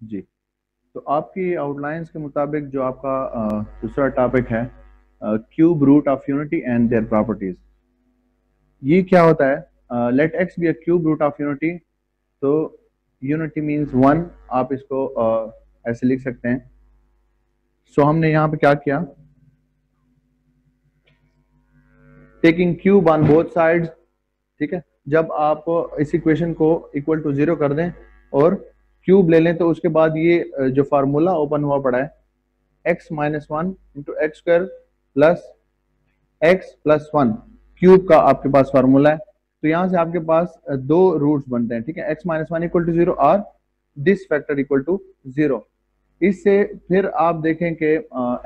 जी। तो आपकी आउटलाइंस के मुताबिक जो आपका दूसरा टॉपिक है, cube root of unity and their properties. ये क्या होता है? Let x be a cube root of unity. तो यूनिटी मींस वन, आप इसको ऐसे लिख सकते हैं। सो हमने यहाँ पे क्या किया, taking cube on both sides. ठीक है, जब आप इस इक्वेशन को इक्वल टू जीरो कर दें और क्यूब ले लें तो उसके बाद ये जो फार्मूला ओपन हुआ पड़ा है, x minus one into x square plus x plus one cube का आपके पास फार्मूला है। तो यहां से आपके पास दो रूट्स बनते हैं। ठीक है, x minus one equal to zero और this factor equal to zero. इससे फिर आप देखें कि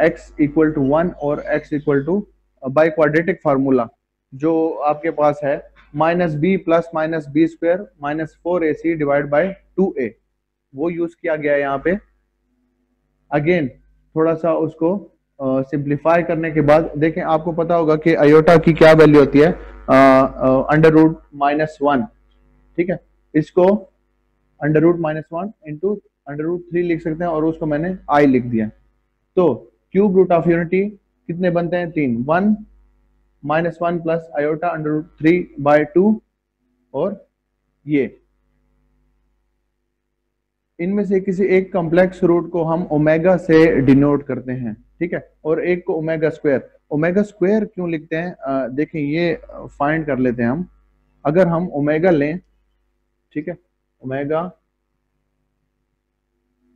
एक्स इक्वल टू वन और x equal to by quadratic formula जो आपके पास है, minus b plus minus b square minus four a c divide by two a, वो यूज किया गया है यहाँ पे। अगेन थोड़ा सा उसको सिंप्लीफाई करने के बाद देखें, आपको पता होगा कि अयोटा की क्या वैल्यू होती है, अंडर रूट माइनस वन। ठीक है, इसको under root minus one into under root three लिख सकते हैं और उसको मैंने आई लिख दिया। तो क्यूब रूट ऑफ यूनिटी कितने बनते हैं? तीन, one minus one plus iota under root three by two, और ये इनमें से किसी एक कॉम्प्लेक्स रूट को हम ओमेगा से डिनोट करते हैं। ठीक है, और एक को ओमेगा स्क्वायर। ओमेगा स्क्वायर क्यों लिखते हैं? देखें, ये फाइंड कर लेते हैं हम। अगर हम ओमेगा लें, ठीक है, omega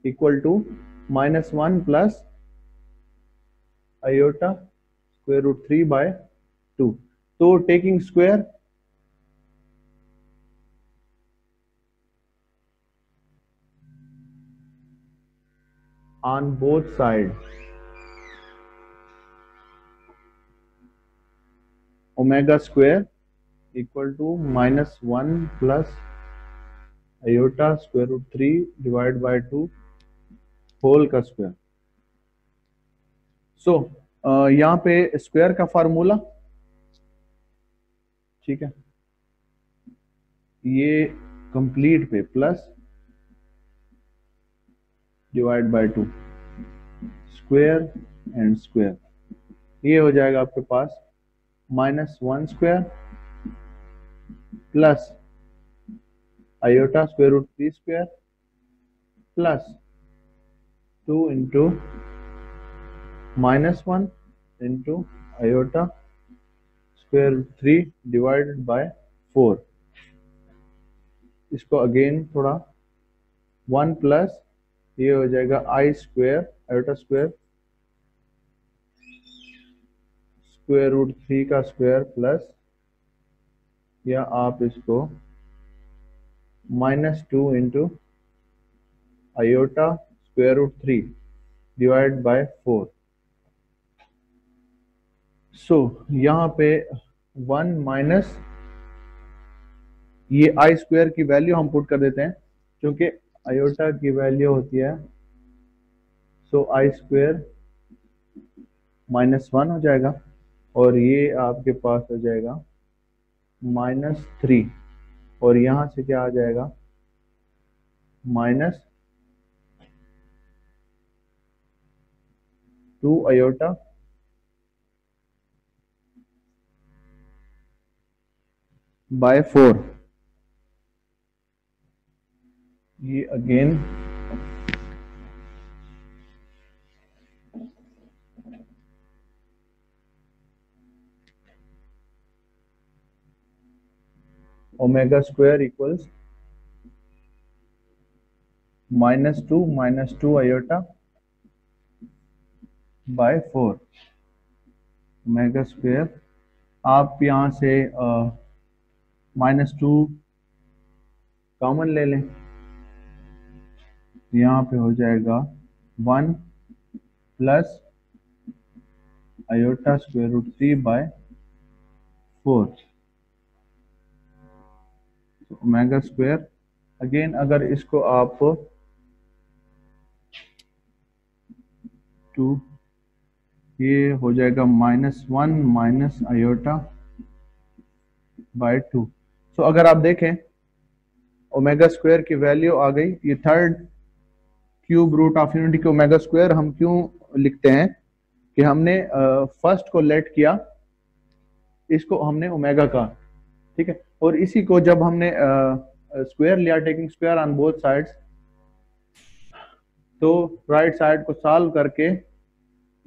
equal to minus one plus iota square root three by two, तो taking square on both sides, omega square equal to minus 1 plus iota square root 3 divided by 2 whole का स्क्वायर। सो यहाँ पे square का formula, ठीक है, ये complete पे plus divide by two, square and square, ये हो जाएगा आपके पास minus one square plus iota square root three square plus two into minus one into iota square root three divided by four. इसको अगेन थोड़ा one plus ये हो जाएगा i square iota square square root three का square plus, या आप इसको minus two into iota square root three divide by four. सो यहाँ पे वन माइनस ये आई स्क्वायर की वैल्यू हम पुट कर देते हैं, क्योंकि आयोटा की वैल्यू होती है, सो आई स्क्वायर माइनस वन हो जाएगा और ये आपके पास हो जाएगा माइनस थ्री, और यहां से क्या आ जाएगा minus two iota by four. ये again omega square equals minus two iota by four. Omega square आप यहां से माइनस टू कॉमन ले लें, यहाँ पे हो जाएगा one plus iota square root three by four. Omega square again अगर इसको आप टू, ये हो जाएगा minus one minus iota by two. So अगर आप देखें ओमेगा स्क्वायर की वैल्यू आ गई, ये third cube root of unity के ओमेगा स्क्वायर हम क्यों लिखते हैं कि हमने फर्स्ट को लेट किया, इसको हमने ओमेगा कहा, ठीक है। और इसी को जब हमने स्क्वायर लिया, taking square on both sides, तो राइट साइड को सॉल्व करके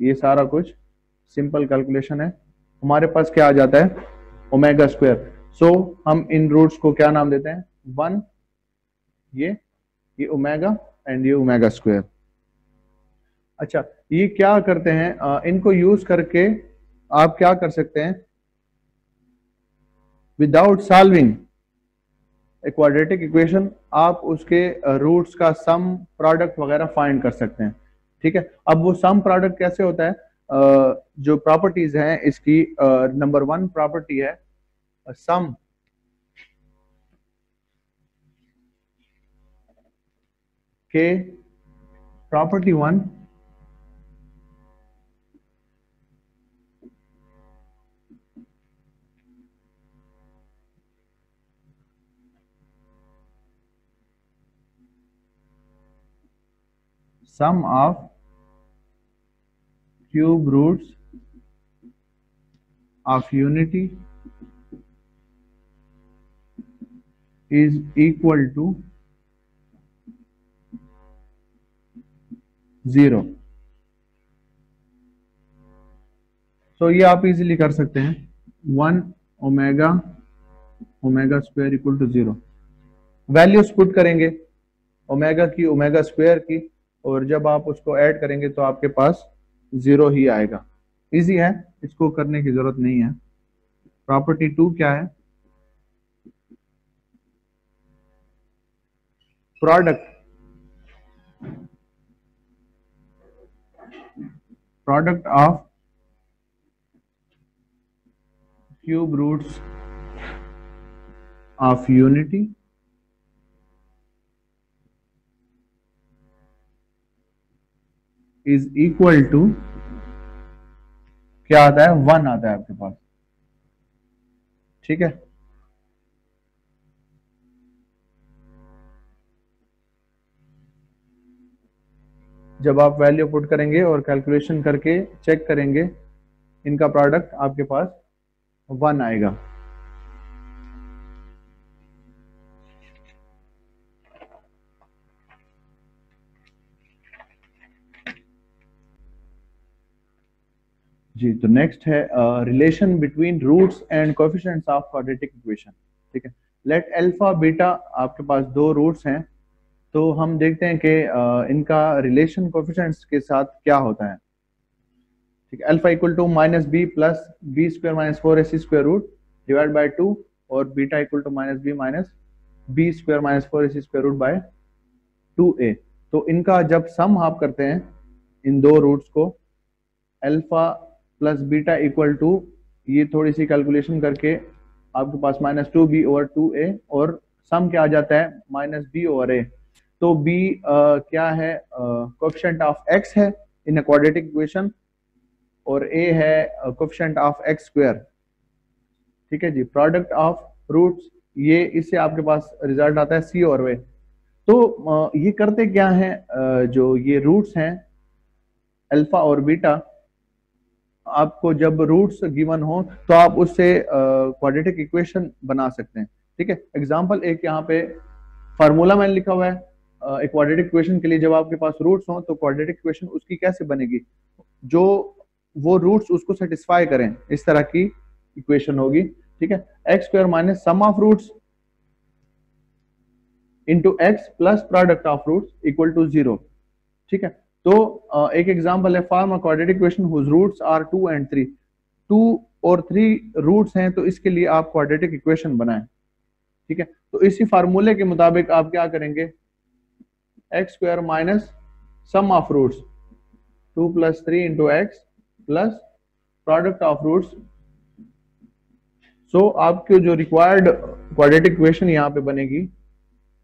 ये सारा कुछ सिंपल कैलकुलेशन है, हमारे पास क्या आ जाता है, ओमेगा स्क्वायर। सो हम इन रूट्स को क्या नाम देते हैं, 1, ये ओमेगा एंड ये ओमेगा स्क्वायर। अच्छा, ये क्या करते हैं, इनको यूज करके आप क्या कर सकते हैं, without solving a quadratic equation आप उसके रूट्स का सम प्रोडक्ट वगैरह फाइंड कर सकते हैं, ठीक है। अब वो सम प्रोडक्ट कैसे होता है, जो प्रॉपर्टीज हैं इसकी, नंबर 1 प्रॉपर्टी है सम के, property 1 sum of cube roots of unity is equal to 0। तो ये आप इजीली कर सकते हैं, 1 omega square equal to 0। Values put करेंगे ओमेगा की, ओमेगा स्क्वायर की, और जब आप उसको ऐड करेंगे तो आपके पास 0 ही आएगा। इजी है, इसको करने की जरूरत नहीं है। प्रॉपर्टी 2 क्या है, product of cube roots of unity is equal to, क्या आता है, 1 आता है आपके पास, ठीक है। जब आप वैल्यू पुट करेंगे और कैलकुलेशन करके चेक करेंगे, इनका प्रोडक्ट आपके पास 1 आएगा। जी, तो नेक्स्ट है relation between roots and coefficients of quadratic equation, ठीक है। लेट अल्फा बीटा, आपके पास 2 रूट्स हैं, तो हम देखते हैं कि इनका रिलेशन कोएफिशिएंट्स के साथ क्या होता है, ठीक है। Alpha equal to minus b plus b square minus 4ac square root divide by 2, और beta equal to minus b square minus 4ac square root by 2a। तो इनका जब सम आप करते हैं इन 2 रूट्स को, alpha plus beta equal to, ये थोड़ी सी कैलकुलेशन करके आपके पास -2b ओवर 2a, और सम क्या आ जाता है, -b ओवर a। तो b क्या है, कोएफिशिएंट ऑफ x है इन अ क्वाड्रेटिक इक्वेशन, और a है कोएफिशिएंट ऑफ x स्क्वायर, ठीक है जी। प्रोडक्ट ऑफ रूट्स, ये इससे आपके पास रिजल्ट आता है c और a। तो ये करते क्या है, जो ये रूट्स हैं अल्फा और बीटा, आपको जब रूट्स गिवन हो तो आप उससे क्वाड्रेटिक इक्वेशन बना सकते हैं, ठीक है। एग्जांपल एक यहाँ पे फार्मूला मैंने लिखा हुआ है एक क्वाड्रेटिक इक्वेशन के लिए। जब आपके पास रूट्स हो तो क्वाड्रेटिक इक्वेशन उसकी कैसे बनेगी, जो वो रूट्स उसको सेटिस्फाई करें, इस तरह की इक्वेशन होगी, ठीक है। X square minus sum of roots into x plus product of roots equal to 0, ठीक है। तो एक एग्जांपल है, form a quadratic equation whose roots are 2 and 3। 2 और 3 रूट्स हैं, तो इसके लिए आप क्वाड्रेटिक इक्वेशन बनाएं, ठीक है। तो इसी फार्मूले के मुताबिक आप क्या करेंगे, x square minus sum of roots 2 + 3 into x plus product of roots. So आपके जो रिक्वायर्ड क्वाड्रेटिक इक्वेशन यहां पे बनेगी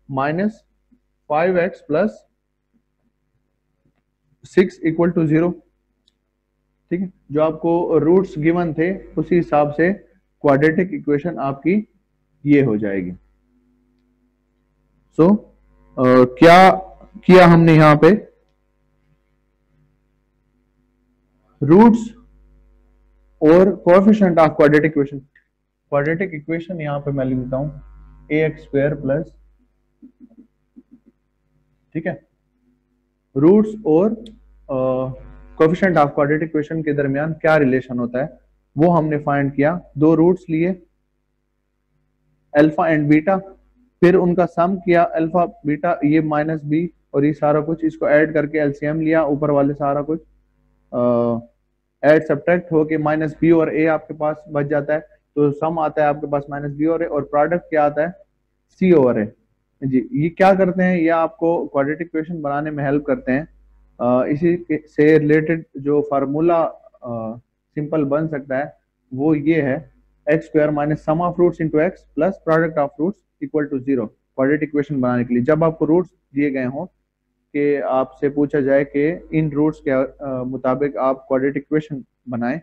-5x + 6 इक्वल टू 0, ठीक है। जो आपको रूट्स गिवन थे उसी हिसाब से क्वाड्रेटिक इक्वेशन आपकी ये हो जाएगी। सो क्या किया हमने यहां पे रूट्स और coefficient of quadratic equation. Quadratic equation यहां पे मैं लिख देता हूं ax स्क्वायर प्लस, ठीक है, रूट्स और कोएफिशिएंट ऑफ क्वाड्रेटिक इक्वेशन के दरमियान क्या रिलेशन होता है वो हमने फाइंड किया। दो रूट्स लिए अल्फा एंड बीटा, फिर उनका सम किया अल्फा बीटा, ये माइनस बी और ये सारा कुछ, इसको ऐड करके एलसीएम लिया, ऊपर वाले सारा कुछ ऐड सब्ट्रैक्ट होके माइनस बी और ए आपके पास बच जाता है, तो सम आता है आपके पास माइनस बी और ए, और प्रोडक्ट क्या आता है सी ओवर ए। जी, ये क्या करते हैं, ये आपको क्वाड्रेटिक इक्वेशन बनाने में हेल्प करते हैं। इसी से रिलेटेड जो फार्मूला सिंपल बन सकता है वो ये है, x square minus sum of roots into x plus product of roots equal to zero. Quadratic equation बनाने के लिए जब आपको रूट्स दिए गए हों कि आपसे पूछा जाए कि इन रूट्स के मुताबिक आप क्वाड्रेटिक इक्वेशन बनाएं,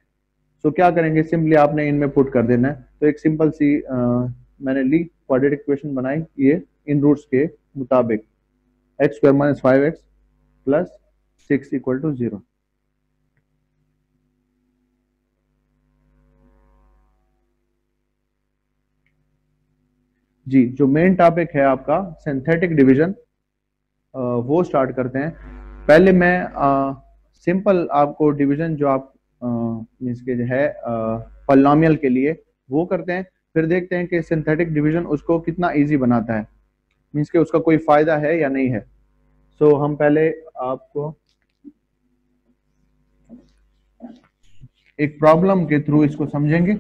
तो क्या करेंगे, सिंपली आपने इनमें पुट कर देना है। तो एक सिंपल सी मैंने ली क्वाड्रेटिक इक्वेशन बनाई, ये इन रूट्स के मुताबिक x square minus 5x plus 6 equal to 0। जी, जो मेन टॉपिक है आपका सिंथेटिक डिवीजन, वो स्टार्ट करते हैं। पहले मैं सिंपल आपको डिवीजन जो आप मीन्स के जो है पॉलिनोमियल के लिए वो करते हैं, फिर देखते हैं कि सिंथेटिक डिवीजन उसको कितना इजी बनाता है, मीन्स के उसका कोई फायदा है या नहीं है। सो हम पहले आपको एक प्रॉब्लम के थ्रू इसको समझेंगे।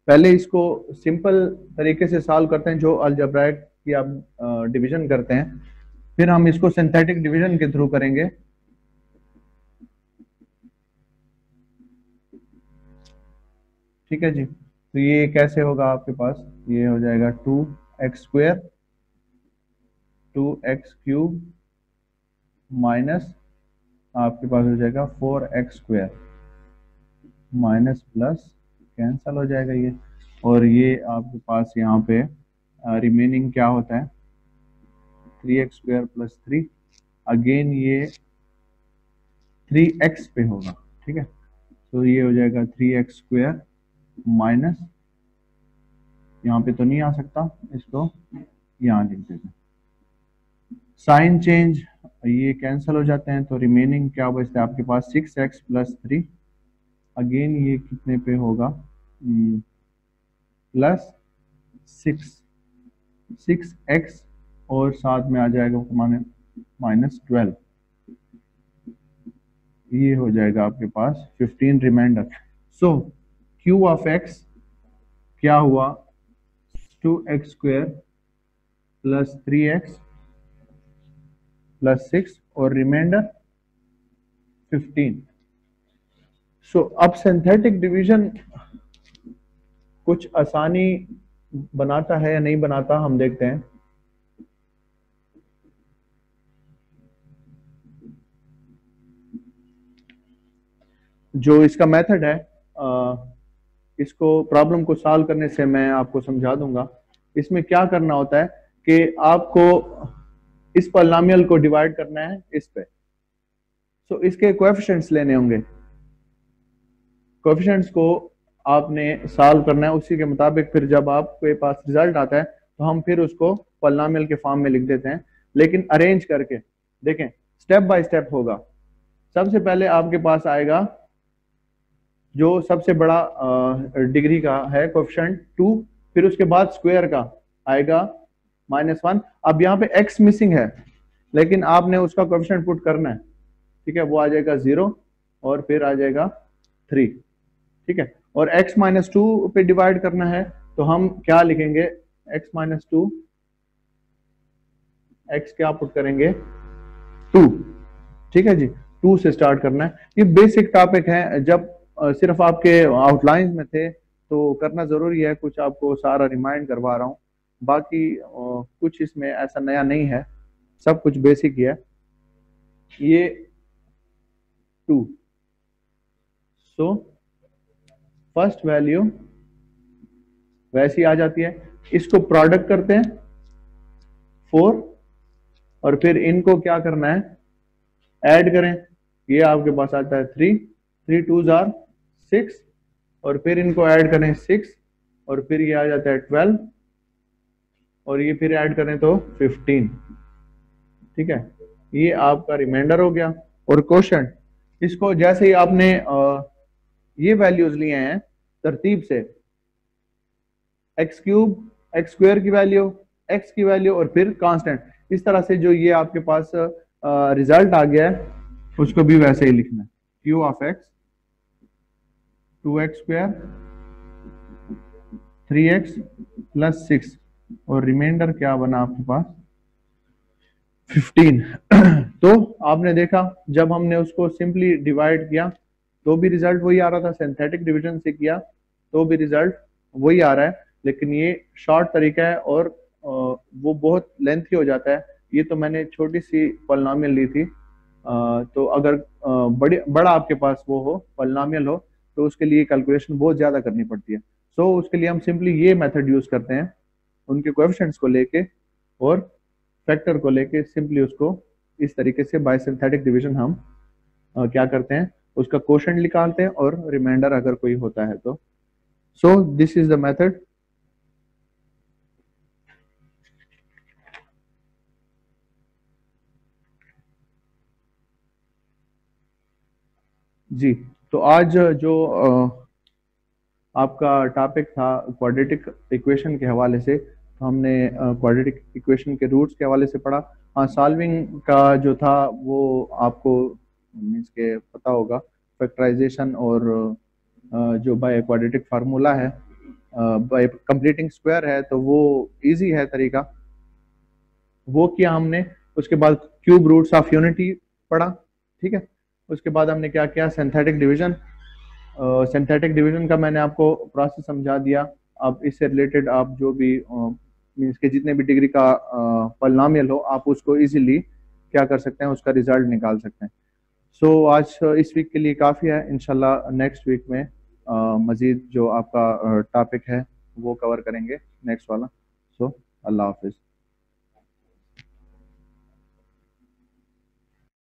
पहले इसको सिंपल तरीके से सॉल्व करते हैं जो अलजेब्राइक की आप डिवीजन करते हैं, फिर हम इसको सिंथेटिक डिवीजन के थ्रू करेंगे। ठीक है जी, तो ये कैसे होगा आपके पास, ये हो जाएगा 2x square 2x cube minus आपके पास हो जाएगा 4x square minus plus cancel हो जाएगा ये, और ये आपके पास यहाँ पे रिमेनिंग क्या होता है 3x स्क्वायर प्लस 3, अगेन ये 3x पे होगा। ठीक है, तो ये हो जाएगा 3x स्क्वायर माइनस, यहाँ पे तो नहीं आ सकता, इसको यहाँ लिख देते हैं, साइन चेंज ये कैंसिल हो जाते हैं, तो रिमेनिंग क्या बचता है आपके पास 6x प्लस 3, अगेन ये कितने पे होगा प्लस 6x और साथ में आ जाएगा माने माइनस 12, ये हो जाएगा आपके पास 15 remainder. So q of x क्या हुआ 2x square plus 3x plus 6 और रिमाइंडर 15। सो अब सिंथेटिक डिवीजन कुछ आसानी बनाता है या नहीं बनाता, हम देखते हैं। जो इसका मेथड है इसको प्रॉब्लम को सॉल्व करने से मैं आपको समझा दूंगा। इसमें क्या करना होता है कि आपको इस पॉलिनोमियल को डिवाइड करना है इस पे, तो इसके कोएफिशिएंट्स लेने होंगे, कोएफिशिएंट्स को आपने सॉल्व करना है, उसी के मुताबिक फिर जब आपके पास रिजल्ट आता है तो हम फिर उसको पॉलिनोमियल के फॉर्म में लिख देते हैं, लेकिन अरेंज करके। देखें, स्टेप बाय स्टेप होगा। सबसे पहले आपके पास आएगा जो सबसे बड़ा डिग्री का है कोएफिशिएंट 2, फिर उसके बाद स्क्वायर का आएगा -1। अब यहाँ पे x मिसिंग है, लेकिन आपने उसका कोएफिशिएंट पुट करना है, ठीक है। वो आ जाएगा 0 और फिर आ जाएगा 3, ठीक है। और x -2 पे डिवाइड करना है, तो हम क्या लिखेंगे, x -2, x क्या पुट करेंगे, 2, ठीक है जी। 2 से स्टार्ट करना है। ये बेसिक टॉपिक है, जब सिर्फ आपके आउटलाइन में थे तो करना जरूरी है, कुछ आपको सारा रिमाइंड करवा रहा हूँ। बाकी कुछ इसमें ऐसा नया नहीं है, सब कुछ बेसिक ही है। ये 2, सो फर्स्ट वैल्यू वैसी आ जाती है। इसको प्रोडक्ट करते हैं 4, और फिर इनको क्या करना है, ऐड करें। ये आपके पास आता है 3, 3 2s are 6, और फिर इनको ऐड करें 6, और फिर ये आ जाता है 12, और ये फिर ऐड करें तो 15, ठीक है। ये आपका रिमाइंडर हो गया। और क्वोशंट, इसको जैसे ही आपने ये वैल्यूज लिए हैं तरतीब से, x³ x² की वैल्यू, x की वैल्यू, और फिर कांस्टेंट, इस तरह से जो ये आपके पास रिजल्ट आ गया है उसको भी वैसे ही लिखना है। q of x 2x² 3x + 6, और रिमाइंडर क्या बना आपके पास 15। तो आपने देखा जब हमने उसको सिंपली डिवाइड किया तो भी रिजल्ट वही आ रहा था, सिंथेटिक डिवीजन से किया तो भी रिजल्ट वही आ रहा है, लेकिन ये शॉर्ट तरीका है और वो बहुत लेंथी हो जाता है। ये तो मैंने छोटी सी पॉलिनोमियल ली थी, तो अगर बड़ा आपके पास वो हो, पॉलिनोमियल हो, तो उसके लिए कैलकुलेशन बहुत ज्यादा करनी पड़ती है। सो उसके लिए हम सिंपली ये मेथड यूज करते हैं, उनके कोएफिशिएंट्स को लेके और फैक्टर को लेके सिंपली उसको इस तरीके से बाय सिंथेटिक डिवीजन हम क्या करते हैं, उसका क्वोशंट निकालते हैं और रिमाइंडर अगर कोई होता है तो। So this is the method. जी, तो आज जो आपका टॉपिक था क्वाड्रेटिक इक्वेशन के हवाले से, तो हमने क्वाड्रेटिक इक्वेशन के रूट्स के हवाले से पढ़ा। हाँ, सॉल्विंग का जो था वो आपको मीन्स के पता होगा, फैक्टराइजेशन और जो बाय क्वाड्रेटिक फार्मूला है, बाय कंप्लीटिंग स्क्वायर है, तो वो इजी है तरीका, वो किया हमने। उसके बाद क्यूब रूट्स ऑफ यूनिटी पढ़ा, ठीक है। उसके बाद हमने क्या किया, सिंथेटिक डिवीजन। सिंथेटिक डिवीजन का मैंने आपको प्रोसेस समझा दिया। अब इससे रिलेटेड आप जो भी मीन्स के जितने भी डिग्री का पॉलिनोमियल हो, आप उसको इजीली क्या कर सकते हैं, उसका रिजल्ट निकाल सकते हैं। सो आज इस वीक के लिए काफ़ी है। इंशाल्लाह नेक्स्ट वीक में मज़ीद जो आपका टॉपिक है वो कवर करेंगे, नेक्स्ट वाला। सो अल्लाह हाफिज़।